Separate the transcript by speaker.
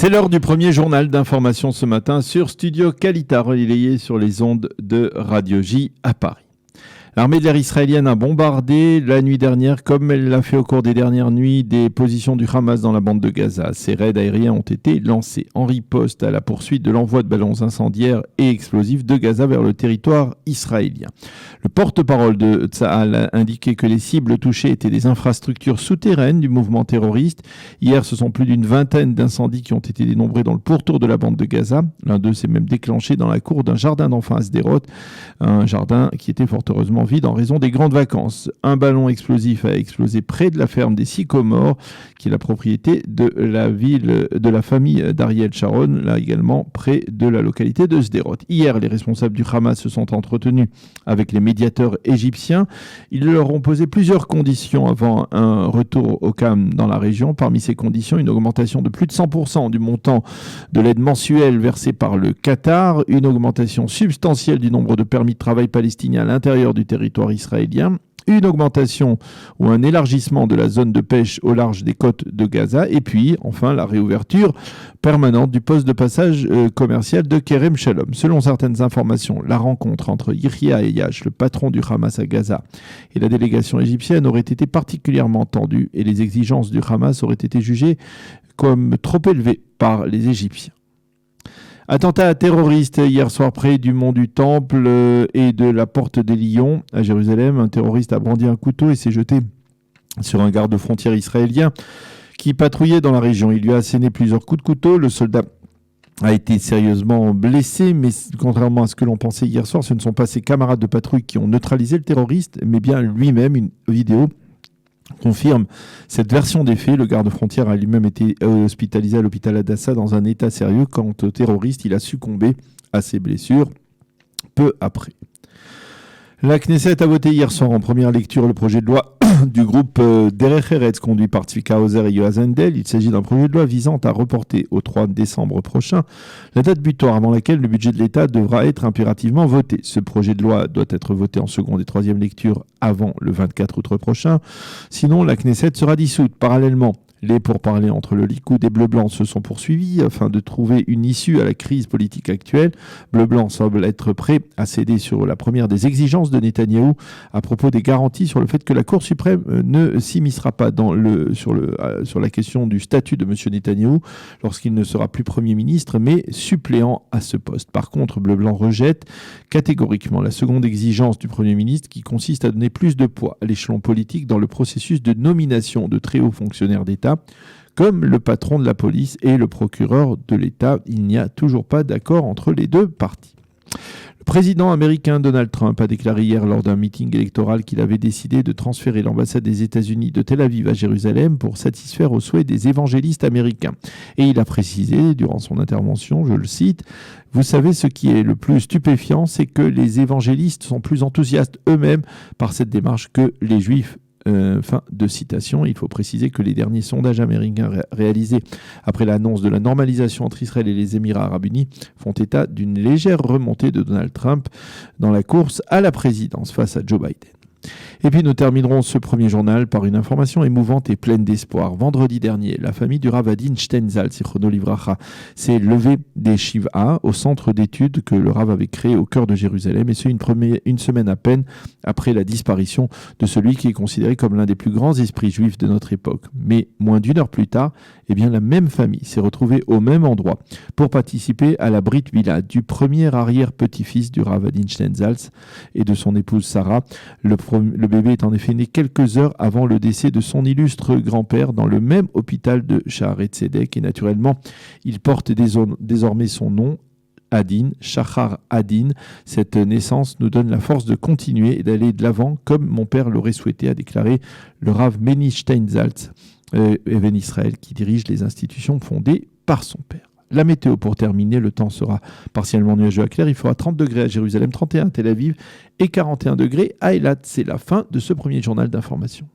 Speaker 1: C'est l'heure du premier journal d'information ce matin sur Studio Kalita, relayé sur les ondes de Radio J à Paris. L'armée de l'air israélienne a bombardé la nuit dernière, comme elle l'a fait au cours des dernières nuits, des positions du Hamas dans la bande de Gaza. Ces raids aériens ont été lancés en riposte à la poursuite de l'envoi de ballons incendiaires et explosifs de Gaza vers le territoire israélien. Le porte-parole de Tsahal a indiqué que les cibles touchées étaient des infrastructures souterraines du mouvement terroriste. Hier, ce sont plus d'une vingtaine d'incendies qui ont été dénombrés dans le pourtour de la bande de Gaza. L'un d'eux s'est même déclenché dans la cour d'un jardin d'enfants à Sderot, un jardin qui était fort heureusement vide en raison des grandes vacances. Un ballon explosif a explosé près de la ferme des Sycomores, qui est la propriété de la famille d'Ariel Sharon, là également près de la localité de Sderot. Hier, les responsables du Hamas se sont entretenus avec les médiateurs égyptiens. Ils leur ont posé plusieurs conditions avant un retour au calme dans la région. Parmi ces conditions, une augmentation de plus de 100% du montant de l'aide mensuelle versée par le Qatar, une augmentation substantielle du nombre de permis de travail palestiniens à l'intérieur du territoire israélien, une augmentation ou un élargissement de la zone de pêche au large des côtes de Gaza, et puis enfin la réouverture permanente du poste de passage commercial de Kerem Shalom. Selon certaines informations, la rencontre entre Yihya Eyach, le patron du Hamas à Gaza, et la délégation égyptienne aurait été particulièrement tendue et les exigences du Hamas auraient été jugées comme trop élevées par les Égyptiens. Attentat terroriste hier soir près du mont du Temple et de la porte des Lions à Jérusalem. Un terroriste a brandi un couteau et s'est jeté sur un garde-frontière israélien qui patrouillait dans la région. Il lui a asséné plusieurs coups de couteau. Le soldat a été sérieusement blessé, mais contrairement à ce que l'on pensait hier soir, ce ne sont pas ses camarades de patrouille qui ont neutralisé le terroriste, mais bien lui-même. Une vidéo confirme cette version des faits. Le garde-frontière a lui-même été hospitalisé à l'hôpital Hadassah dans un état sérieux. Quant au terroriste, il a succombé à ses blessures peu après. La Knesset a voté hier soir en première lecture le projet de loi du groupe Derech Eretz conduit par Tzvika Hauser et Yoaz Hendel. Il s'agit d'un projet de loi visant à reporter au 3 décembre prochain la date butoir avant laquelle le budget de l'État devra être impérativement voté. Ce projet de loi doit être voté en seconde et troisième lecture avant le 24 août prochain. Sinon, la Knesset sera dissoute. Parallèlement, les pourparlers entre le Likoud et Bleu-Blanc se sont poursuivis afin de trouver une issue à la crise politique actuelle. Bleu-Blanc semble être prêt à céder sur la première des exigences de Netanyahou à propos des garanties sur le fait que la Cour suprême ne s'immiscera pas sur la question du statut de M. Netanyahou lorsqu'il ne sera plus Premier ministre, mais suppléant à ce poste. Par contre, Bleu-Blanc rejette catégoriquement la seconde exigence du Premier ministre qui consiste à donner plus de poids à l'échelon politique dans le processus de nomination de très hauts fonctionnaires d'État, comme le patron de la police et le procureur de l'État. Il n'y a toujours pas d'accord entre les deux parties. Le président américain Donald Trump a déclaré hier lors d'un meeting électoral qu'il avait décidé de transférer l'ambassade des États-Unis de Tel Aviv à Jérusalem pour satisfaire aux souhaits des évangélistes américains. Et il a précisé durant son intervention, je le cite, « Vous savez ce qui est le plus stupéfiant, c'est que les évangélistes sont plus enthousiastes eux-mêmes par cette démarche que les Juifs. » Fin de citation. Il faut préciser que les derniers sondages américains réalisés après l'annonce de la normalisation entre Israël et les Émirats arabes unis font état d'une légère remontée de Donald Trump dans la course à la présidence face à Joe Biden. Et puis nous terminerons ce premier journal par une information émouvante et pleine d'espoir. Vendredi dernier, la famille du Rav Adin Steinsaltz, Zichrono Livracha, s'est levée des Shiva au centre d'études que le Rav avait créé au cœur de Jérusalem, et c'est une semaine à peine après la disparition de celui qui est considéré comme l'un des plus grands esprits juifs de notre époque. Mais moins d'une heure plus tard, eh bien, la même famille s'est retrouvée au même endroit pour participer à la Brit Mila du premier arrière-petit-fils du Rav Adin Steinsaltz et de son épouse Sarah. Le bébé est en effet né quelques heures avant le décès de son illustre grand-père dans le même hôpital de Shaare Tzedek, et naturellement, il porte désormais son nom, Adin, Shachar Adin. Cette naissance nous donne la force de continuer et d'aller de l'avant comme mon père l'aurait souhaité, a déclaré le Rav Meni Steinsaltz, Even Israël, qui dirige les institutions fondées par son père. La météo pour terminer, le temps sera partiellement nuageux à clair. Il fera 30 degrés à Jérusalem, 31 à Tel Aviv et 41 degrés à Eilat. C'est la fin de ce premier journal d'information.